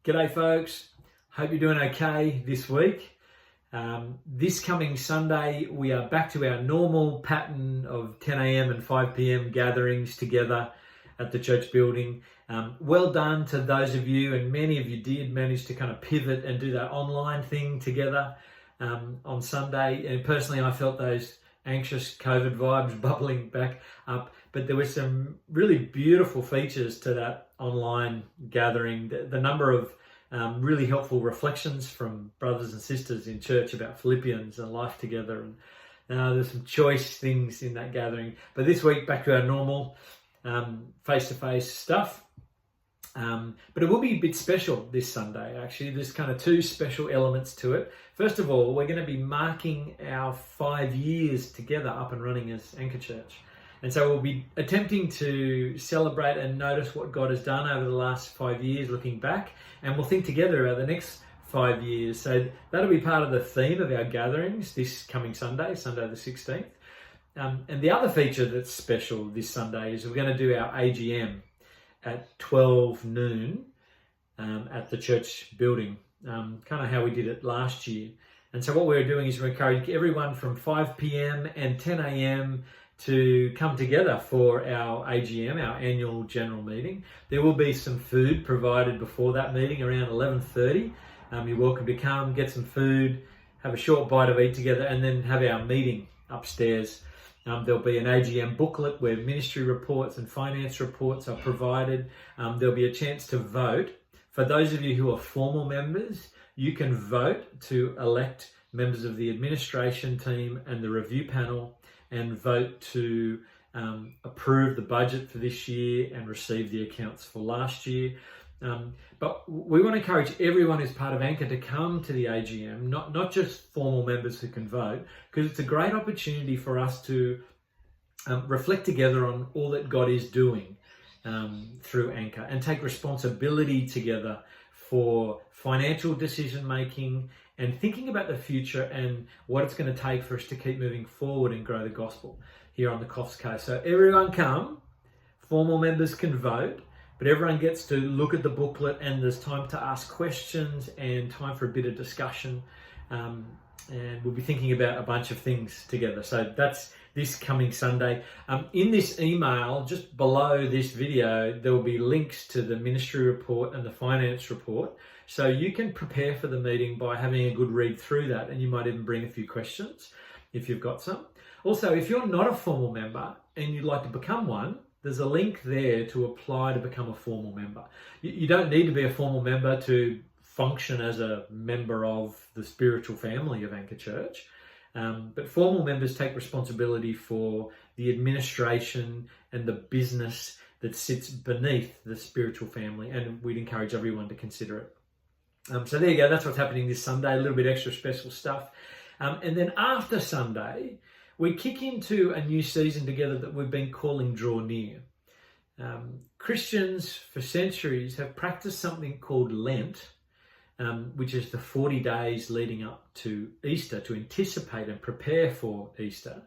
G'day folks, hope you're doing okay this week. This coming Sunday we are back to our normal pattern of 10 a.m. and 5 p.m. gatherings together at the church building. Well done to those of you, and many of you did manage to kind of pivot and do that online thing together on Sunday. And personally I felt those anxious COVID vibes bubbling back up, but there were some really beautiful features to that online gathering. The number of really helpful reflections from brothers and sisters in church about Philippians and life together, and there's some choice things in that gathering. But this week back to our normal face-to-face stuff, but it will be a bit special this Sunday. Actually, there's kind of two special elements to it. First of all, we're going to be marking our 5 years together up and running as Anchor Church. And so we'll be attempting to celebrate and notice what God has done over the last 5 years, looking back, and we'll think together about the next 5 years. So that'll be part of the theme of our gatherings this coming Sunday, Sunday the 16th. And the other feature that's special this Sunday is we're going to do our AGM at 12 noon at the church building, kind of how we did it last year. And so what we're doing is we're encouraging everyone from 5 p.m. and 10 a.m. to come together for our AGM, our annual general meeting. There will be some food provided before that meeting around 11:30. You're welcome to come, get some food, have a short bite of eat together, and then have our meeting upstairs. There'll be an AGM booklet where ministry reports and finance reports are provided. There'll be a chance to vote. For those of you who are formal members, you can vote to elect members of the administration team and the review panel, and vote to approve the budget for this year and receive the accounts for last year. But we want to encourage everyone who's part of Anchor to come to the AGM, not just formal members who can vote, because it's a great opportunity for us to reflect together on all that God is doing through Anchor, and take responsibility together for financial decision making and thinking about the future and what it's going to take for us to keep moving forward and grow the gospel here on the Coffs Coast. So everyone come, formal members can vote, but everyone gets to look at the booklet, and there's time to ask questions and time for a bit of discussion. And we'll be thinking about a bunch of things together. So that's this coming Sunday. In this email, just below this video, there will be links to the ministry report and the finance report. So you can prepare for the meeting by having a good read through that, and you might even bring a few questions if you've got some. Also, if you're not a formal member and you'd like to become one, there's a link there to apply to become a formal member. You don't need to be a formal member to function as a member of the spiritual family of Anchor Church. But formal members take responsibility for the administration and the business that sits beneath the spiritual family, and we'd encourage everyone to consider it. So there you go, that's what's happening this Sunday, a little bit extra special stuff. And then after Sunday, we kick into a new season together that we've been calling Draw Near. Christians for centuries have practiced something called Lent, which is the 40 days leading up to Easter, to anticipate and prepare for Easter.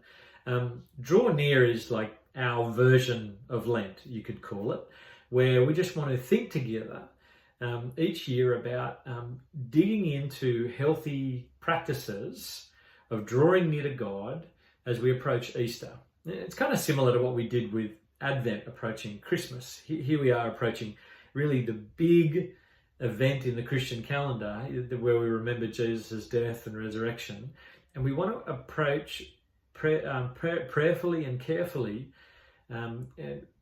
Draw Near is like our version of Lent, you could call it, where we just want to think together each year about digging into healthy practices of drawing near to God as we approach Easter. It's kind of similar to what we did with Advent approaching Christmas. Here we are approaching really the big event in the Christian calendar where we remember Jesus' death and resurrection. And we want to approach prayerfully and carefully, and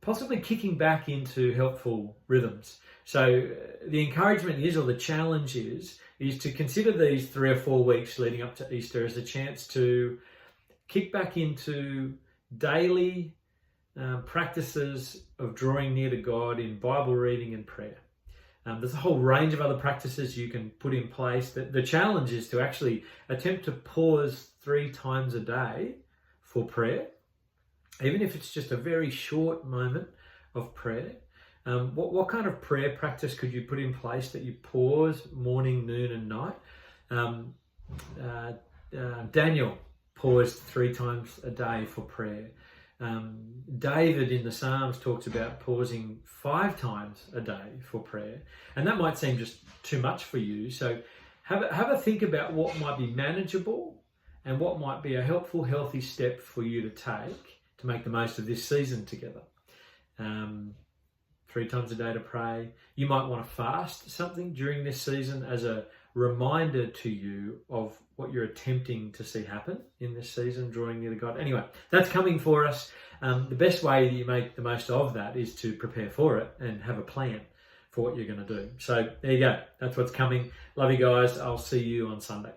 possibly kicking back into helpful rhythms. So the encouragement is, or the challenge is to consider these 3 or 4 weeks leading up to Easter as a chance to kick back into daily practices of drawing near to God in Bible reading and prayer. There's a whole range of other practices you can put in place. The challenge is to actually attempt to pause 3 times a day for prayer, even if it's just a very short moment of prayer. What kind of prayer practice could you put in place that you pause morning, noon and night? Daniel paused 3 times a day for prayer. David in the Psalms talks about pausing 5 times a day for prayer. And that might seem just too much for you. So have a think about what might be manageable and what might be a helpful, healthy step for you to take to make the most of this season together. 3 times a day to pray. You might want to fast something during this season as a reminder to you of what you're attempting to see happen in this season, drawing near to God. Anyway, that's coming for us. The best way that you make the most of that is to prepare for it and have a plan for what you're going to do. So there you go. That's what's coming. Love you guys. I'll see you on Sunday.